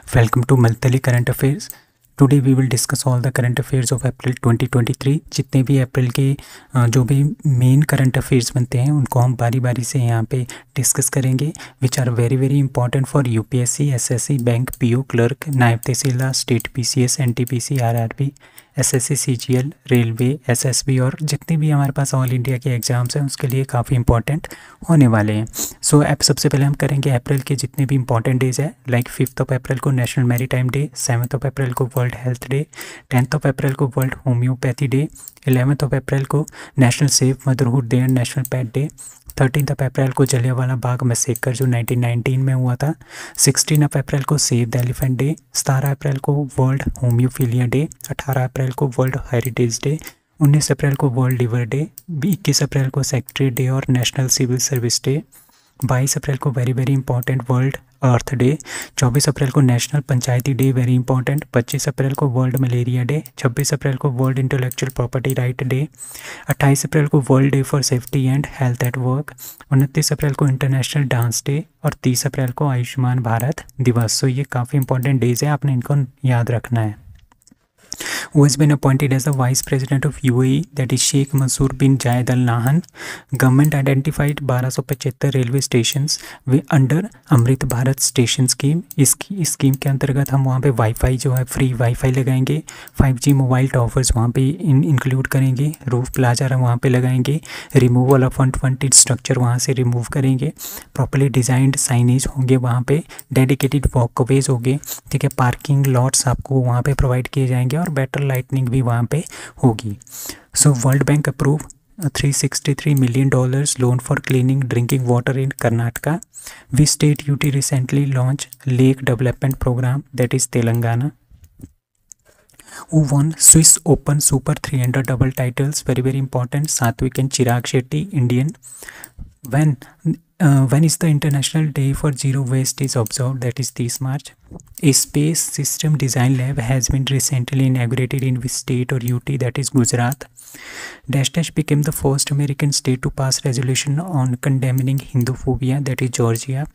Welcome to Multiply Current Affairs. Today we will discuss all the current affairs of April 2023. जितने भी अप्रैल के जो भी मेन करंट अफेयर्स बनते हैं उनको हम बारी बारी से यहाँ पे डिस्कस करेंगे, which are very very important for UPSC, SSC, bank, PO, clerk, नायब तहसीलदार, state PCS, NTPC, RRB, SSC, CGL, railway, SSB और जितने भी हमारे पास ऑल इंडिया के एग्जाम्स हैं उसके लिए काफ़ी इंपॉर्टेंट होने वाले हैं। सो अब सबसे पहले हम करेंगे अप्रैल के जितने भी इंपॉर्टेंट डेज है, लाइक 5 अप्रैल को नेशनल मैरीटाइम डे, 7 अप्रैल को वर्ल्ड हेल्थ डे, 10 अप्रैल को वर्ल्ड होम्योपैथी डे, 11 अप्रैल को national safe motherhood day and national pet day, 13 अप्रैल को जलियांवाला बाग मैसेकर जो 1919 में हुआ था, 16 अप्रैल को सेव द एलिफेंट डे, 17 अप्रैल को वर्ल्ड होम्योफीलिया डे, 18 अप्रैल को वर्ल्ड हेरिटेज डे, 19 अप्रैल को वर्ल्ड लिवर डे, 21 अप्रैल को सेक्रेटरी डे और नेशनल सिविल सर्विस डे, 22 अप्रैल को वेरी वेरी इंपॉर्टेंट वर्ल्ड अर्थ डे, 24 अप्रैल को नेशनल पंचायती डे वेरी इंपॉर्टेंट, 25 अप्रैल को वर्ल्ड मलेरिया डे, 26 अप्रैल को world intellectual property right day, 28 अप्रैल को world day for safety and health at work, 29 अप्रैल को international dance day और 30 अप्रैल को आयुष्मान भारत दिवस। सो ये काफ़ी इंपॉर्टेंट डेज है, आपने इनको याद रखना है। Who has been appointed as the Vice President of UAE, that is Sheikh Mansour bin Zayed Al Nahyan. Government identified 1275 railway stations under Amrit Bharat station scheme. इस स्कीम के अंतर्गत हम वहाँ पे वाईफाई जो है फ्री वाईफाई लगाएंगे, 5G मोबाइल टॉवर्स वहाँ पे इंक्लूड करेंगे, रूफ प्लाजा वहाँ पे लगाएंगे, रिमूवल ऑफ अनवांटेड स्ट्रक्चर वहाँ से रिमूव करेंगे, प्रॉपर्ली डिजाइंड साइनेज होंगे वहाँ पे, डेडिकेटेड वॉकवेज होंगे, ठीक है, पार्किंग लॉट्स आपको वहाँ पे प्रोवाइड किए जाएंगे और बेटर लाइटनिंग भी वहाँ पे होगी। So world bank approve $363 million loan for cleaning drinking water in Karnataka. Which state UT recently launched lake development program, that is Telangana. Who won Swiss Open Super 300 double titles, very very important, Satvik and Chirag Shetty, Indian. When is the International Day for Zero Waste is observed, that is 30 March. A space system design lab has been recently inaugurated in which state or UT, that is Gujarat. Dash became the first American state to pass resolution on condemning Hinduphobia, that is Georgia.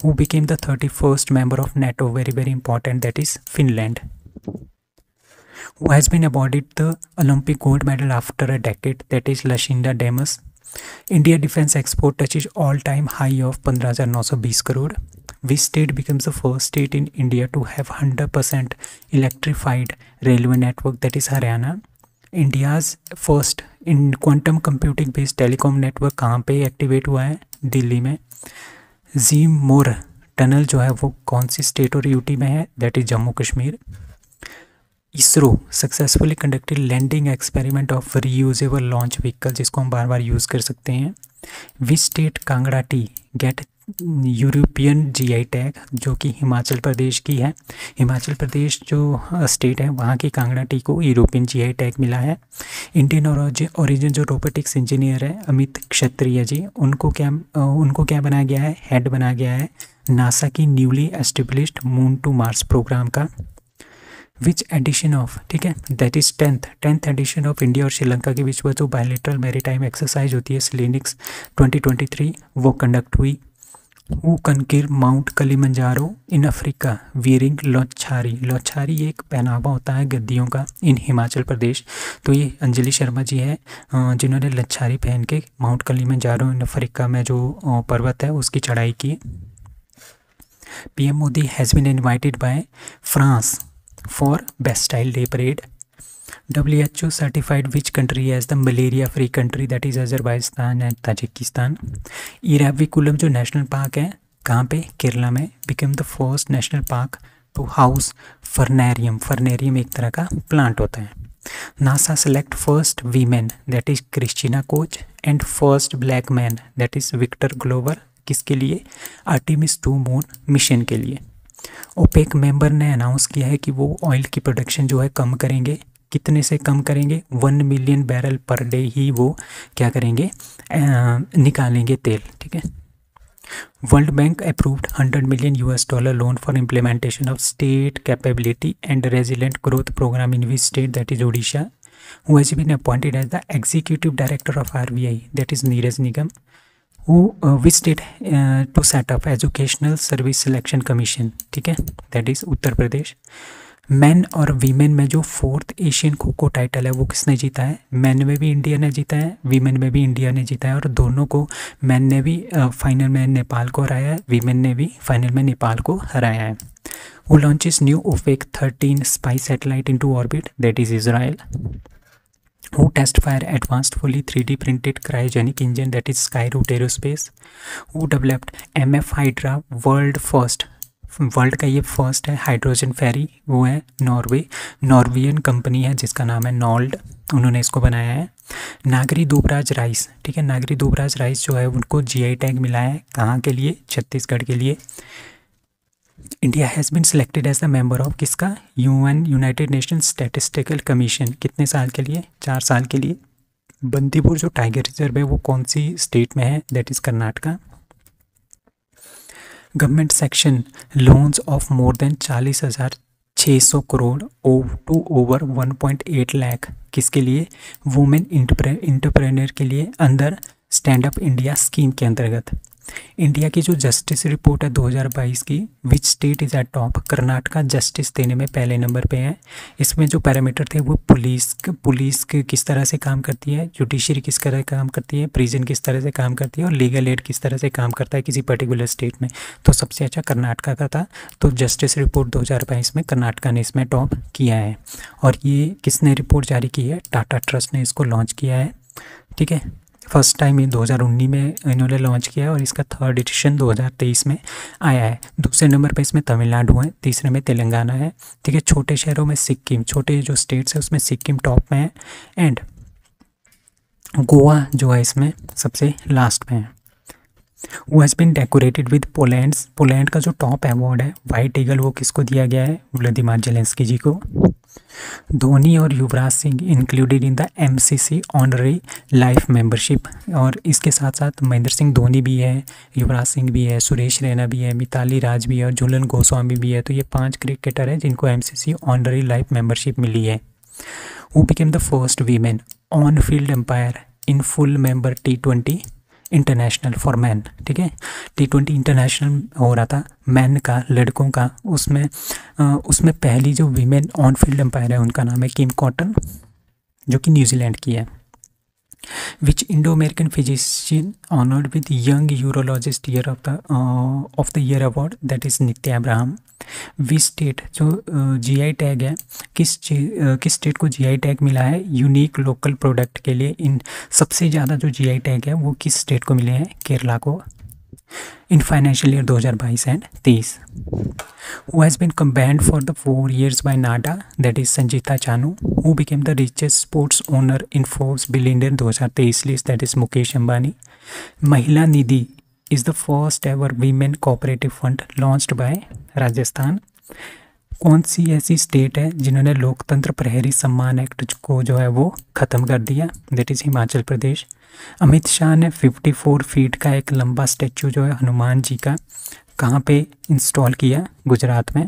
Who became the 31st member of NATO, very very important, that is Finland. Who has been awarded the Olympic gold medal after a decade, that is Lashinda Demus. India defense export touches all-time high of 15,920 crore. Which state becomes the first state in India to have 100% electrified railway network, that is Haryana. India's first in quantum computing based telecom network कहाँ पे activate हुआ है? दिल्ली में। Gym मोर tunnel जो है वो कौन सी state और यूटी में है? That is Jammu Kashmir. ISRO successfully conducted landing experiment of reusable launch vehicle, जिसको हम बार बार यूज़ कर सकते हैं। Which state Kangra tea get European GI tag, जो कि हिमाचल प्रदेश की है। हिमाचल प्रदेश जो स्टेट है वहाँ की कांगड़ा टी को यूरोपियन जीआई टैग मिला है। इंडियन ओरिजिन जो रोबोटिक्स इंजीनियर है अमित क्षत्रिय जी, उनको क्या बनाया गया है? हेड बनाया गया है नासा की newly established moon to Mars program का। विच एडिशन ऑफ, ठीक है, that is 10th edition of India और श्रीलंका के बीच जो बायलैटरल मैरीटाइम एक्सरसाइज होती है सिलेनिक्स 2023 वो कंडक्ट हुई। Who conquer mount Kilimanjaro in Africa wearing लोच्छारी एक पहनावा होता है गद्दियों का इन हिमाचल प्रदेश। तो ये अंजलि शर्मा जी है जिन्होंने लच्छारी पहन के माउंट कलिमंजारो इन अफ्रीका में जो पर्वत है उसकी चढ़ाई की। PM Modi has been invited by France for Bastille Day parade. WHO certified which country as the malaria free country, that is Azerbaijan and Tajikistan. Eraviculum जो नेशनल पार्क है कहाँ पे? केरला में। became the first national park to house फर्नेरियम एक तरह का plant होता है। NASA select first women, that is Christina Koch, and first black man, that is Victor Glover, किसके लिए? आर्टेमिस 2 मून मिशन के लिए। ओपेक मेंबर ने अनाउंस किया है कि वो ऑयल की प्रोडक्शन जो है कम करेंगे। कितने से कम करेंगे? 1 मिलियन बैरल पर डे ही वो क्या करेंगे? निकालेंगे तेल, ठीक है। World bank approved $100 million loan for implementation of state capability and resilient growth program in which state, that is Odisha. Who has been appointed as the executive director of RBI, that is Neeraj Nigam. Which state to set up educational service selection commission, ठीक है, that is Uttar Pradesh. Man और women में जो 4th Asian kho kho title है वो किसने जीता है? मैन में भी इंडिया ने जीता है, वीमेन में भी इंडिया ने जीता है, और दोनों को मैन ने भी फाइनल में नेपाल को हराया है, वीमेन ने भी फाइनल में नेपाल को हराया है। Who launches new OPEC 13 spy satellite into orbit, that is Israel. Who test fire advanced fully 3D printed cryogenic engine, that is Skyroot Aerospace. Who developed MF Hydra, world का ये first है hydrogen फेरी, वो है Norwegian company है जिसका नाम है नॉल्ड, उन्होंने इसको बनाया है। नागरी दुबराज राइस, ठीक है, नागरी दुबराज राइस जो है उनको GI टैग मिला है, कहाँ के लिए? छत्तीसगढ़ के लिए। India has been selected as the member of किसका? UN United Nation statistical commission, कितने साल के लिए? 4 साल के लिए। बंदीपुर जो टाइगर रिजर्व है वो कौन सी स्टेट में है? That is Karnataka. Government sanctions loans of more than 40,600 crore to over 1.8 lakh, किसके लिए? वुमेन इंटरप्रेन्योर के लिए, अंदर स्टैंड अप इंडिया स्कीम के अंतर्गत। इंडिया की जो जस्टिस रिपोर्ट है 2022 की, which state is eight top? Karnataka justice देने में पहले नंबर पे है। इसमें जो पैरामीटर थे वो पुलिस किस तरह से काम करती है, जुडिशरी किस तरह काम करती है, प्रिजन किस तरह से काम करती है, और लीगल एड किस तरह से काम करता है किसी पर्टिकुलर स्टेट में। तो सबसे अच्छा कर्नाटका का था, तो जस्टिस रिपोर्ट 2022 में कर्नाटका ने इसमें टॉप किया है। और ये किसने रिपोर्ट जारी की है? टाटा ट्रस्ट ने इसको लॉन्च किया है, ठीक है। फर्स्ट टाइम इन 2019 में इन्होंने लॉन्च किया और इसका 3rd एडिशन 2023 में आया है। दूसरे नंबर पे इसमें तमिलनाडु है, तीसरे में तेलंगाना है, ठीक है। छोटे शहरों में सिक्किम, छोटे जो स्टेट्स है उसमें सिक्किम टॉप में है, एंड गोवा जो है इसमें सबसे लास्ट में है। वो has been decorated with Poland का जो टॉप अवार्ड है वाइट ईगल, वो किसको दिया गया है? व्लादिमीर जेलेंस्की जी को। धोनी और Yuvraj Singh included in the MCC honorary life membership, और इसके साथ साथ महेंद्र सिंह धोनी भी है, युवराज सिंह भी है, सुरेश रैना भी है, मिताली राज भी है और झूलन गोस्वामी भी है। तो ये 5 क्रिकेटर हैं जिनको MCC ऑनररी लाइफ मेंबरशिप मिली है। Who became the first women on field umpire in full member T20 international for man, ठीक है। T20 इंटरनेशनल हो रहा था मैन का, लड़कों का, उसमें पहली जो वीमेन ऑन फील्ड एम्पायर है उनका नाम है किम कॉटन, जो कि न्यूजीलैंड की है। Which Indo American physician honoured with young urologist year of the year award, that is Nitya Abraham. Which state जो GI टैग है, किस स्टेट को GI टैग मिला है यूनिक लोकल प्रोडक्ट के लिए? इन सबसे ज़्यादा जो GI टैग है वो किस स्टेट को मिले हैं? केरला को, in financial year 2022 and 23। Who has been banned for the 4 years by NADA, that is Sanjita Chanu. Who became the richest sports owner in Forbes billionaire 2023 list, that is Mukesh Ambani. Mahila Nidhi is the first ever women cooperative fund launched by Rajasthan. कौन सी ऐसी state है जिन्होंने लोकतंत्र प्रहरी सम्मान act को जो है वो ख़त्म कर दिया? That is Himachal Pradesh. अमित शाह ने 54 फीट का एक लंबा स्टैचू जो है हनुमान जी का कहाँ पे इंस्टॉल किया? गुजरात में।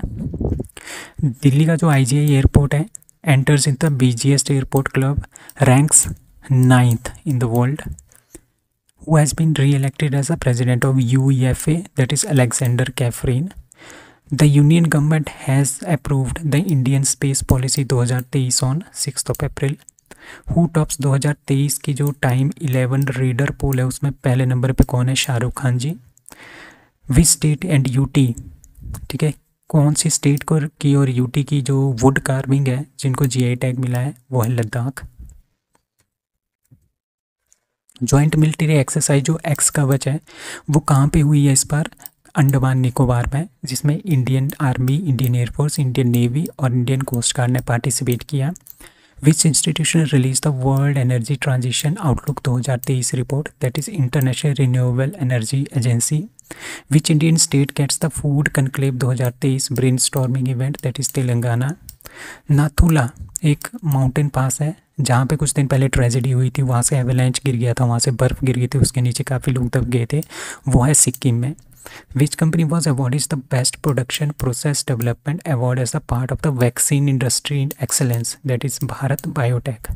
दिल्ली का जो IGI एयरपोर्ट है enters in the biggest airport club, ranks 9th in the world. Who has been reelected as a president of UEFA, that is Alexander Ceferin. The union government has approved the Indian space policy 2023 on 6 April. Who tops 2023 की जो time 11 reader पोल है उसमें पहले number पे कौन है? शाहरुख खान जी। Which state and UT, ठीक है, कौन सी स्टेट को की और UT की जो वुड कार्विंग है जिनको GI टैग मिला है वो है लद्दाख। जॉइंट मिलिट्री एक्सरसाइज जो एक्स कवच है वो कहाँ पे हुई है इस बार? अंडमान निकोबार में, जिसमें Indian army, Indian air force, Indian navy और इंडियन कोस्ट गार्ड ने पार्टिसिपेट किया। Which institution release the world energy transition outlook 2023 report, that is international renewable energy agency. Which Indian state gets the food conclave 2023 brainstorming event, that is Telangana. Nathu La एक mountain पास है जहाँ पे कुछ दिन पहले tragedy हुई थी, वहाँ से एवेलेंच गिर गया था, वहाँ से बर्फ़ गिर गई थी, उसके नीचे काफ़ी लोग दब गए थे, वो है सिक्किम में। Which company was awarded the best production process development award as a part of the vaccine industry in excellence, that is Bharat Biotech.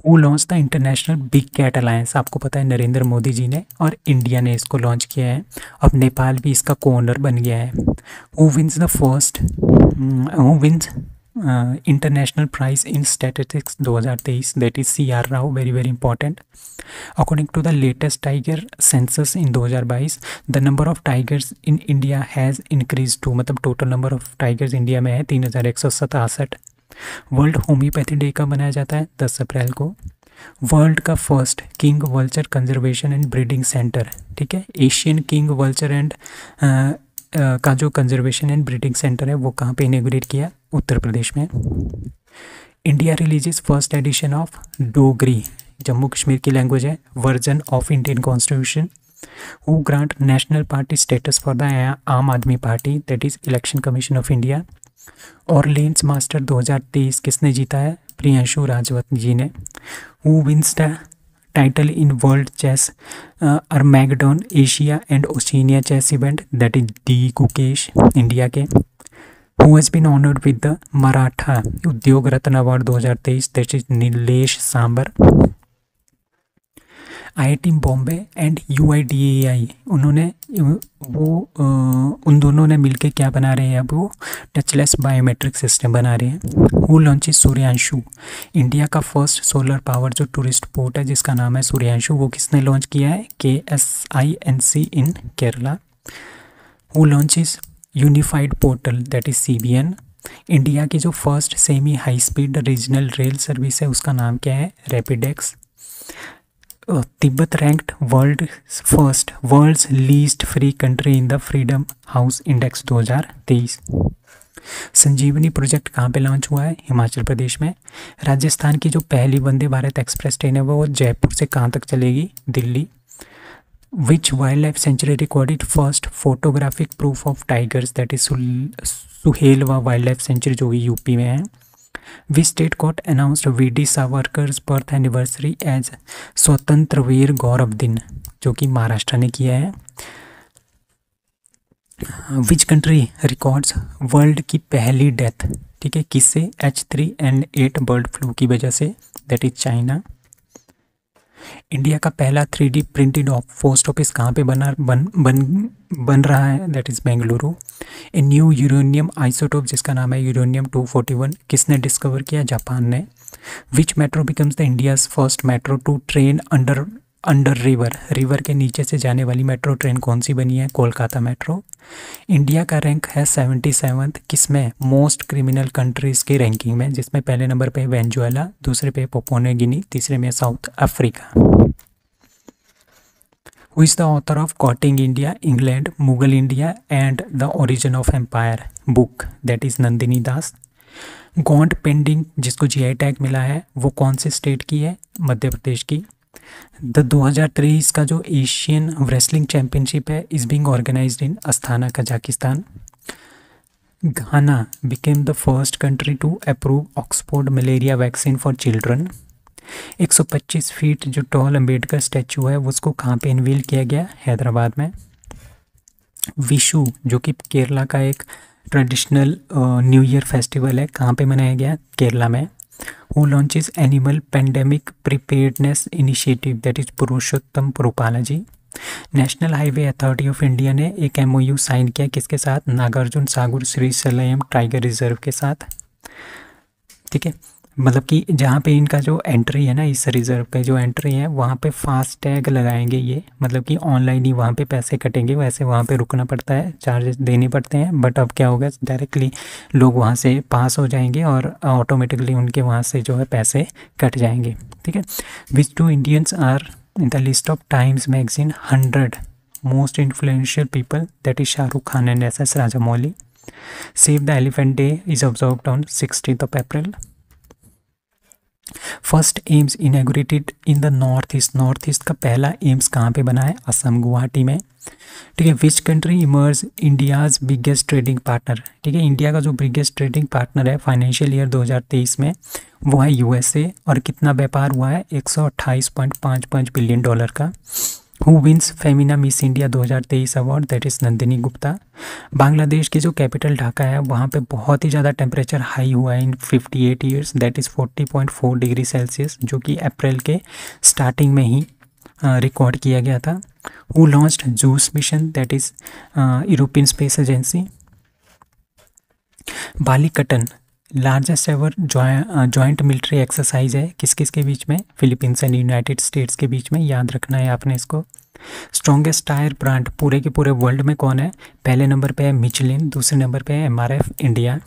वो launch the international big cat alliance, आपको पता है नरेंद्र मोदी जी ने और इंडिया ने इसको लॉन्च किया है। अब नेपाल भी इसका कोऑनर बन गया है। Who wins the first who wins international prize in statistics 2023, that is CR Rao, very very important. According to the latest tiger census in 2022, the number of tigers in India has increase to, मतलब total number of tigers India में है 3167। World homeopathy day का मनाया जाता है 10 अप्रैल को। World का first king vulture conservation and breeding centre, ठीक है, एशियन किंग वल्चर एंड का जो कंजर्वेशन एंड ब्रीडिंग सेंटर है वो कहाँ पे इनॉग्रेट किया, उत्तर प्रदेश में। India releases first edition of Dogri, Jammu Kashmir की लैंग्वेज है, version of Indian constitution. Who grant national party status for the Aam Aadmi party, that is election commission of India. Orleans master 2023 किसने जीता है, प्रियांशु राजवत जी ने। Who wins the title in world chess armageddon Asia and Oceania chess event, that is D Gukesh, India के। Who has been honoured with the Maratha Udyog Ratna award 2023, that is Nilesh Sambre. IIT Bombay and UIDAI, उन्होंने उन दोनों ने मिलके क्या बना रहे हैं, अब वो टचलेस बायोमेट्रिक सिस्टम बना रहे हैं। हु लॉन्चेस सूर्यांशु, इंडिया का फर्स्ट सोलर पावर जो टूरिस्ट पोर्ट है जिसका नाम है सूर्यांशु, वो किसने लॉन्च किया है, KSINC in Kerala. Who launches unified portal, that is CBN। India की जो first semi high speed regional rail service है उसका नाम क्या है, RAPIDX. Tibet ranked world's least free country in the freedom house index 2023। Sanjeevani project कहाँ पे लॉन्च हुआ है, हिमाचल प्रदेश में। राजस्थान की जो पहली वंदे भारत एक्सप्रेस ट्रेन है वो जयपुर से कहाँ तक चलेगी, Delhi. Which wild life sanctuary recorded first photographic proof of tigers, that is Suhelwa wild life sanctuary जो कि UP में है। Which state court announced VD Savarkar's birth anniversary as Swatantrya Veer गौरव दिन, जो कि महाराष्ट्र ने किया है। विच कंट्री रिकॉर्ड्स वर्ल्ड की पहली डेथ, ठीक है, किससे, H3N8 बर्ड फ्लू की वजह से, दैट इज चाइना। इंडिया का पहला 3D प्रिंटेड पोस्ट ऑफिस कहाँ पे बन रहा है, that is Bengaluru. A new uranium isotope जिसका नाम है यूरेनियम 241 किसने डिस्कवर किया, जापान ने। Which metro becomes the India's first metro to train under river के नीचे से जाने वाली मेट्रो ट्रेन कौन सी बनी है, कोलकाता मेट्रो। इंडिया का रैंक है 77th किसमें, मोस्ट क्रिमिनल कंट्रीज़ की रैंकिंग में, जिसमें पहले नंबर पे वेनेजुएला, दूसरे पे पापुआ न्यू गिनी, तीसरे में South Africa. Who is the author of courting India, England, Mughal India and the origin of empire book, that is Nandini Das. Gond painting जिसको GI टैग मिला है वो कौन से स्टेट की है, मध्य प्रदेश की। द 2023 का जो एशियन रेसलिंग चैंपियनशिप है is being organized in Astana, Kazakhstan. Ghana became the first country to approve Oxford malaria vaccine for children. 125 feet जो टॉल अम्बेडकर स्टैचू है उसको कहाँ पे अनवील किया गया, हैदराबाद में। विशु जो कि केरला का एक ट्रेडिशनल न्यू ईयर फेस्टिवल है, कहाँ पे मनाया गया, केरला में। Who launches Animal Pandemic Preparedness Initiative, that is Purushottam Rupala ji. National highway authority of India ने एक MOU साइन किया किसके साथ, Nagarjuna Sagar Srisailam tiger reserve के साथ, ठीक है। मतलब कि जहाँ पे इनका जो एंट्री है ना, इस रिजर्व पे जो एंट्री है वहाँ पे फास्ट टैग लगाएंगे ये, मतलब कि ऑनलाइन ही वहाँ पे पैसे कटेंगे, वैसे वहाँ पे रुकना पड़ता है, चार्जेस देने पड़ते हैं, बट अब क्या होगा, डायरेक्टली लोग वहाँ से पास हो जाएंगे और ऑटोमेटिकली उनके वहाँ से जो है पैसे कट जाएंगे, ठीक है। Which 2 Indians are in the list of Times magazine 100 most influential people, that is Shahrukh Khan and SS Rajamouli. Save the elephant day is observed on 16th April. First AIIMS inaugurated in the north east का पहला AIIMS कहाँ पे बना है, असम, गुवाहाटी में, ठीक है। Which country emerge India's biggest trading partner, ठीक है, इंडिया का जो बिगेस्ट ट्रेडिंग पार्टनर है फाइनेंशियल ईयर 2023 में वो है USA, और कितना व्यापार हुआ है, $128.55 बिलियन का। Who wins Femina Miss India 2023 award, that is Nandini Gupta. Bangladesh की जो कैपिटल ढाका है वहाँ पे बहुत ही ज़्यादा टेम्परेचर हाई हुआ है इन 58 years, that is 40.4 degree Celsius, जो कि अप्रैल के स्टार्टिंग में ही रिकॉर्ड किया गया था। Who launched juice mission, that is European space agency. Balikatan largest ever joint military exercise है, किस किस के बीच में, फिलीपींस एंड यूनाइटेड स्टेट्स के बीच में, याद रखना है आपने इसको। स्ट्रॉन्गेस्ट टायर ब्रांड पूरे के पूरे वर्ल्ड में कौन है, पहले नंबर पे है मिचलिन, दूसरे नंबर पे है MRF India.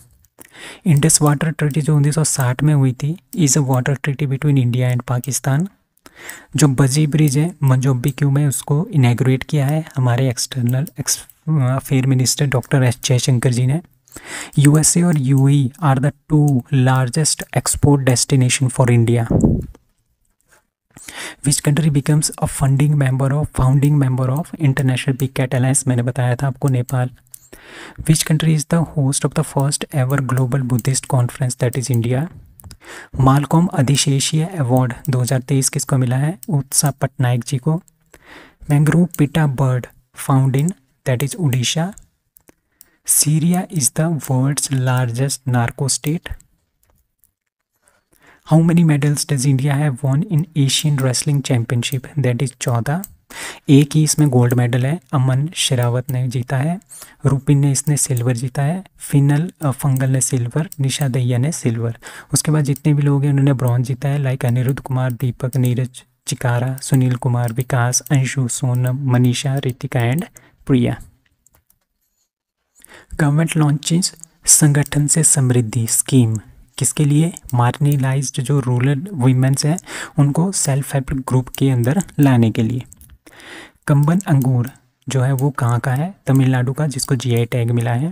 Indus water treaty जो 1960 में हुई थी is a water treaty between India and Pakistan. जो बजी ब्रिज है मंजोबी क्यू में, उसको इनैगोरेट किया है हमारे external affair minister doctor S Jaishankar ji ने। USA और UAE are the 2 largest export destination for India. Which country becomes a founding member of international big cat alliance, मैंने बताया था आपको, Nepal. Which country is the host of the first ever global Buddhist conference, that is India. Malcolm Adiseshiah award 2023 किसको मिला है, उत्साह पटनायक जी को। Mangrove पिटा bird found in, that is Orissa. Syria is the world's largest narco state. How many medals does India have won in Asian Wrestling Championship? That is 14। एक ही इसमें gold medal है, अमन शेरावत ने जीता है, रुपिन ने इसने सिल्वर जीता है, फिनल फंगल ने सिल्वर, निशा दहिया ने सिल्वर। उसके बाद जितने भी लोग हैं उन्होंने ब्रॉन्ज जीता है, like Anirudh Kumar, Deepak, Neeraj Chikara, Sunil Kumar, Vikas, Anshu, Sonam, Manisha, Ritika and Priya. Government launches Sangathan se Samriddhi scheme, किसके लिए, मार्जिनलाइज्ड जो रूरल वुमेन्स हैं उनको सेल्फ हेल्प ग्रुप के अंदर लाने के लिए। कंबन अंगूर जो है वो कहाँ का है, तमिलनाडु का, जिसको GI टैग मिला है।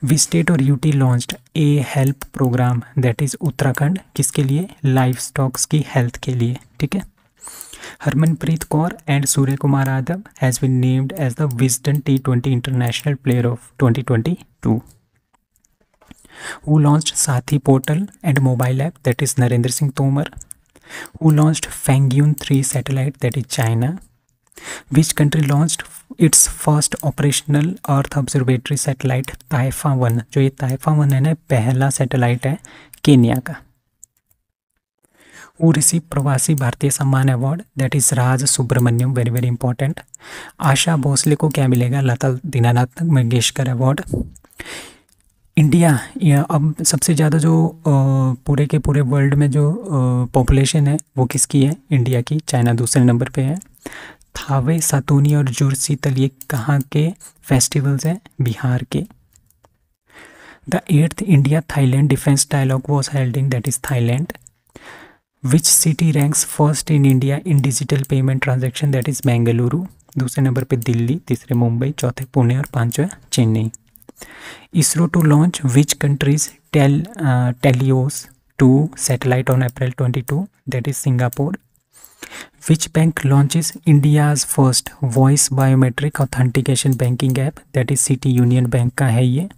वी स्टेट और UT launched a help programme, that is Uttarakhand, किसके लिए, लाइफ स्टॉक्स की हेल्थ के लिए, ठीक है। Harmanpreet Kaur and Surya Kumar Yadav has been named as the Wisden T20 international player of 2022। Who launched Sathi portal and mobile app, that is Narendra Singh Tomar. Who launched Fangyun 3 satellite, that is China. Which country launched its first operational earth observatory satellite Taifa 1, जो ये Taifa 1 है ना, पहला satellite है Kenya का। Who received Pravasi Bharatiya Samman award, that is Raj Subramaniam, very very important. Asha Bhosle को क्या मिलेगा, लता दीनानाथ मंगेशकर अवार्ड। इंडिया अब सबसे ज़्यादा जो पूरे के पूरे वर्ल्ड में जो पॉपुलेशन है वो किसकी है, इंडिया की। चाइना दूसरे नंबर पे है। थावे, सातूनी और जुड़शीतल ये कहाँ के फेस्टिवल्स हैं, बिहार के। The 8th India Thailand defence dialogue was held in, that is Thailand. Which city ranks first in India in digital payment transaction, that is Bengaluru. दूसरे नंबर पे दिल्ली, तीसरे मुंबई, चौथे पुणे और पांचवें Chennai. ISRO to launch which countries TeLEOS 2 satellite on April 22, that is Singapore. Which bank launches India's first voice biometric authentication banking app, that is City Union Bank का है ये।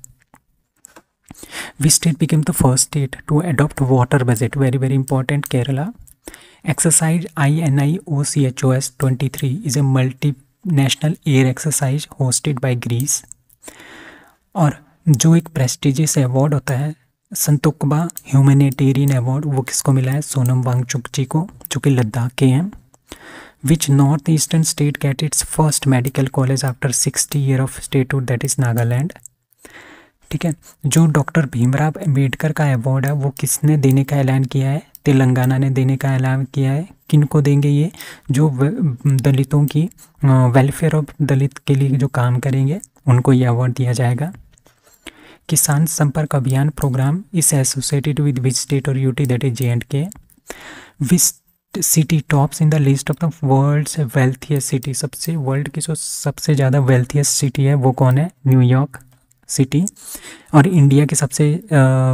Which state became the first state to adopt water budget, very very important, Kerala. Exercise INIOCHOS 23 is a multinational air exercise hosted by Greece. और जो एक prestigious award होता है Santokba humanitarian award, वो किसको मिला है, सोनम वांगचुक जी को, जो कि लद्दाख के हैं। Which north eastern state get its first medical college after 60 year of statehood, that is Nagaland, ठीक है। जो डॉक्टर भीमराव अंबेडकर का अवार्ड है वो किसने देने का ऐलान किया है, तेलंगाना ने देने का ऐलान किया है। किनको देंगे ये, जो दलितों की वेलफेयर ऑफ दलित के लिए जो काम करेंगे उनको ये अवार्ड दिया जाएगा। Kisan Sampark Abhiyan program is associated with which state और UT, that is J&K। Which city tops in the list of the world's wealthiest city, सबसे वर्ल्ड की जो सबसे ज़्यादा वेल्थियस्ट सिटी है वो कौन है, न्यूयॉर्क सिटी। और इंडिया की सबसे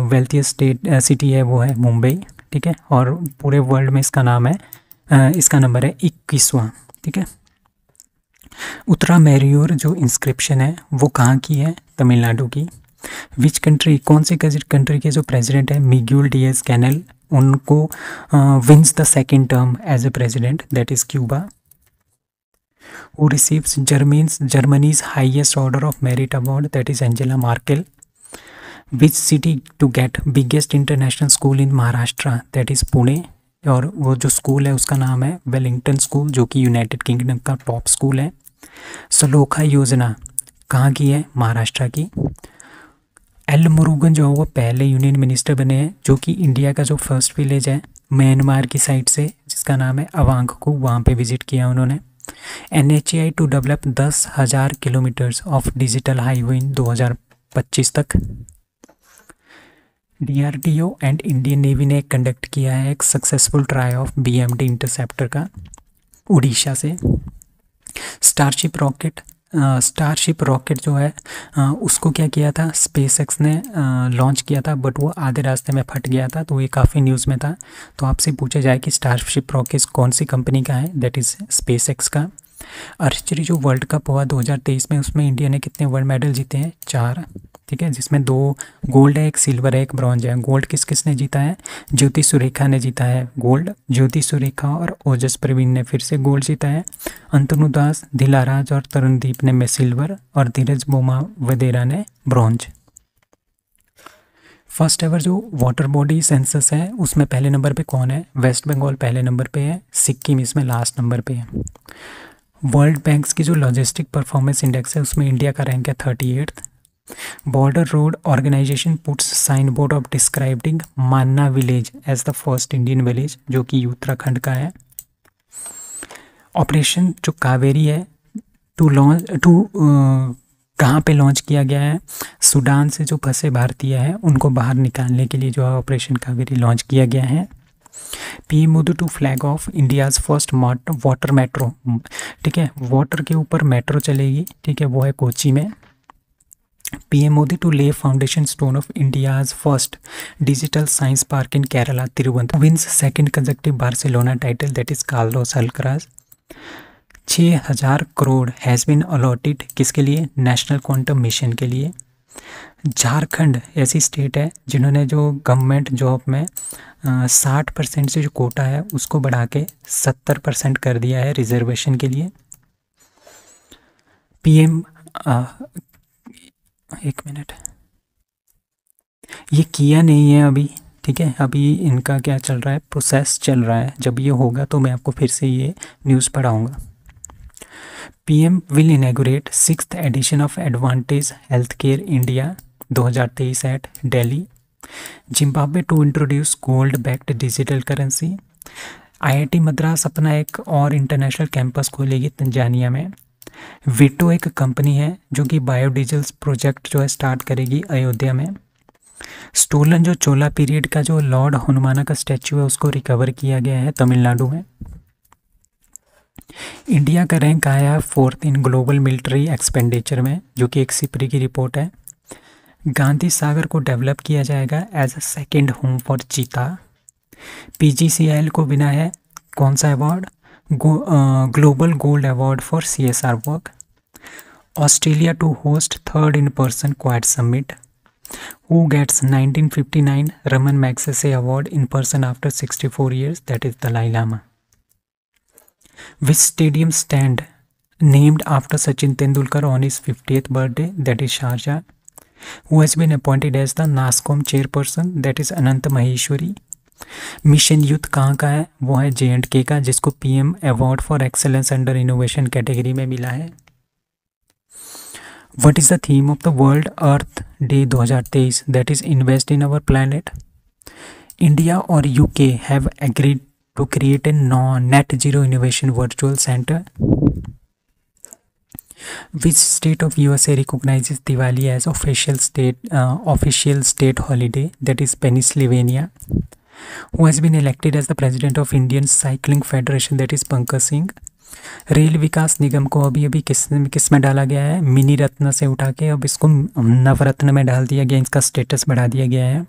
वेल्थियस्ट सिटी है वो है मुंबई, ठीक है। और पूरे वर्ल्ड में इसका नाम है इसका नंबर है 21वां, ठीक है। उत्तरा मैरियोर जो इंस्क्रिप्शन है वो कहाँ की है, तमिलनाडु की। विच कंट्री, कौन सी कंट्री के जो प्रेसिडेंट है मिग्यूल डिएज कैनेल, उनको wins the second term as a president, that is Cuba. Who receives Germany's highest order of merit award, that is Angela Merkel. Which city to get biggest international school in Maharashtra, that is Pune. और वो जो school है उसका नाम है Wellington school, जो कि United kingdom का टॉप स्कूल है। सलोखा योजना कहाँ की है? महाराष्ट्र की। एल मुरुगन जो है वो पहले यूनियन मिनिस्टर बने हैं, जो कि इंडिया का जो फर्स्ट विलेज है म्यांमार की साइड से, जिसका नाम है अवांग को, वहाँ पे विजिट किया उन्होंने। NHAI to develop 10,000 kilometres of digital highway in 2025 तक। DRDO एंड इंडियन नेवी ने कंडक्ट किया है एक successful try of BMD interceptor का उड़ीसा से। स्टारशिप रॉकेट जो है उसको क्या किया था, स्पेसएक्स ने लॉन्च किया था, बट वो आधे रास्ते में फट गया था, तो ये काफ़ी न्यूज़ में था। तो आपसे पूछा जाए कि स्टारशिप रॉकेट कौन सी कंपनी का है, दैट इज़ स्पेसएक्स का। आर्चरी जो वर्ल्ड कप हुआ 2023 में, उसमें इंडिया ने कितने वर्ल्ड मेडल जीते हैं? 4, ठीक है, जिसमें 2 गोल्ड है, 1 सिल्वर है, 1 ब्रॉन्ज है। गोल्ड किस ने जीता है? ज्योति सुरेखा ने जीता है गोल्ड। ज्योति सुरेखा और ओजस प्रवीण ने फिर से गोल्ड जीता है। अंतनु दास, दिलाराज और तरुणदीप ने में सिल्वर, और धीरज बोमा वदेरा ने ब्रॉन्ज। फर्स्ट एवर जो वाटर बॉडी सेंसस है उसमें पहले नंबर पे कौन है? वेस्ट बंगाल पहले नंबर पे है, सिक्किम इसमें लास्ट नंबर पे है। वर्ल्ड बैंक्स की जो लॉजिस्टिक परफॉर्मेंस इंडेक्स है उसमें इंडिया का रैंक है 38th। Border road organisation puts sign board of describing Mana village as the first Indian village, जो कि उत्तराखंड का है। ऑपरेशन जो कावेरी है कहाँ पे लॉन्च किया गया है? सूडान से जो फंसे भारतीय हैं उनको बाहर निकालने के लिए जो है ऑपरेशन कावेरी लॉन्च किया गया है। PM Modi to flag off India's first water metro, ठीक है, वाटर के ऊपर मेट्रो चलेगी, ठीक है, वो है कोची में। PM Modi to lay foundation stone of India's first digital science park in Kerala Thiruvananthapuram, wins second consecutive Barcelona title, that is Carlos Alcaraz. 6,000 crore has been allotted किसके लिए? नेशनल क्वांटम मिशन के लिए। झारखंड ऐसी स्टेट है जिन्होंने जो गवर्नमेंट जॉब में 60% से जो कोटा है उसको बढ़ा के 70% कर दिया है रिजर्वेशन के लिए। PM एक मिनट, ये किया नहीं है अभी, ठीक है, अभी इनका क्या चल रहा है, प्रोसेस चल रहा है। जब ये होगा तो मैं आपको फिर से ये न्यूज़ पढ़ाऊँगा। PM will inaugurate 6th edition of advantage health care India 2023 at Delhi. Zimbabwe to introduce gold backed digital currency. IIT Madras अपना एक और इंटरनेशनल कैंपस खोलेगी तंजानिया में। विटो एक कंपनी है जो कि बायोडीजल प्रोजेक्ट जो है स्टार्ट करेगी अयोध्या में। स्टोलन जो चोला पीरियड का जो लॉर्ड हनुमाना का स्टैचू है उसको रिकवर किया गया है तमिलनाडु में। इंडिया का रैंक आया है 4th in global military expenditure में, जो कि एक सिपरी की रिपोर्ट है। गांधी सागर को डेवलप किया जाएगा as a second home for cheetah. PGCIL को बिना है कौन सा award? Global gold award for CSR work. Australia to host 3rd in person Quad summit. Who gets 1959 Ramon Magsaysay award in person after 64 years, that is Dalai Lama. Which stadium stand named after Sachin Tendulkar on his 50th birthday, that is Sharjah? Who has been appointed as the NASSCOM chairperson, that is Anant Maheshwari? Mission youth कहाँ का है? वो है J&K का, जिसको PM award for excellence under innovation category में मिला है। What is the theme of the World Earth Day 2023, that is invest in our planet? India और UK have agreed to create a net zero innovation virtual center. Which state of USA recognizes Diwali as official state holiday, that is Pennsylvania? Who has been elected as the president of Indian Cycling Federation, that is Pankaj Singh? Rail Vikas Nigam को अभी अभी किस में डाला गया है? Mini रत्न से उठा के अब इसको नवरत्न में डाल दिया गया, इसका स्टेटस बढ़ा दिया गया है।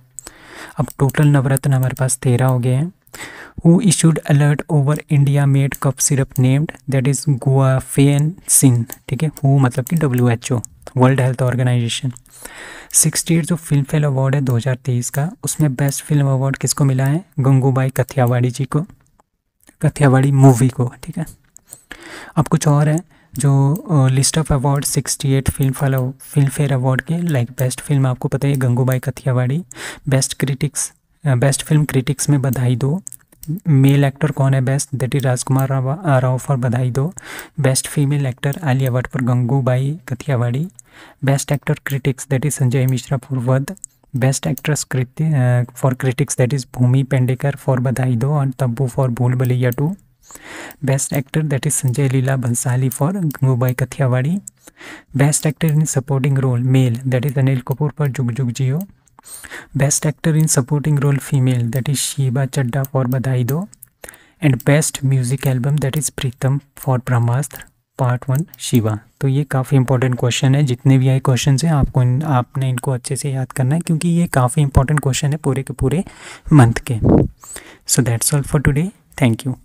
अब टोटल नवरत्न हमारे पास 13 हो गए हैं। Who issued alert over India made cough syrup named, that is guafenicin, ठीक है। Who मतलब कि WHO, वर्ल्ड हेल्थ ऑर्गेनाइजेशन। 68 जो फिल्म फेयर अवार्ड है 2023 का, उसमें बेस्ट फिल्म अवार्ड किसको मिला है? गंगूबाई कथियावाड़ी जी को, कथियावाड़ी मूवी को, ठीक है। अब कुछ और है जो list of award 68 Filmfare award के, लाइक बेस्ट फिल्म आपको पता है Gangubai Kathiawadi, best film critics में बधाई दो, मेल एक्टर कौन है best, that is Rajkummar Rao for Badhaai Do, best female actor Alia Bhatt for Gangubai Kathiawadi, best actor critics that is Sanjay Mishra for Vadh, best actress for critics that is Bhumi Pednekar for Badhaai Do और Tabu for भूल Bhulaiyaa 2, best actor that is Sanjay Leela Bhansali for Gangubai Kathiawadi, best actor in supporting role male that is Anil Kapoor for Jug Jugg Jeeyo, best actor in supporting role female that is Sheeba Chadha for Badhaai Do, and best music album that is Pritam for Brahmastra part 1 Shiva. तो ये काफ़ी important question है, जितने भी आए question हैं आपने इनको अच्छे से याद करना है, क्योंकि ये काफ़ी इंपॉर्टेंट क्वेश्चन है पूरे के पूरे मंथ के। So that's all for today, thank you.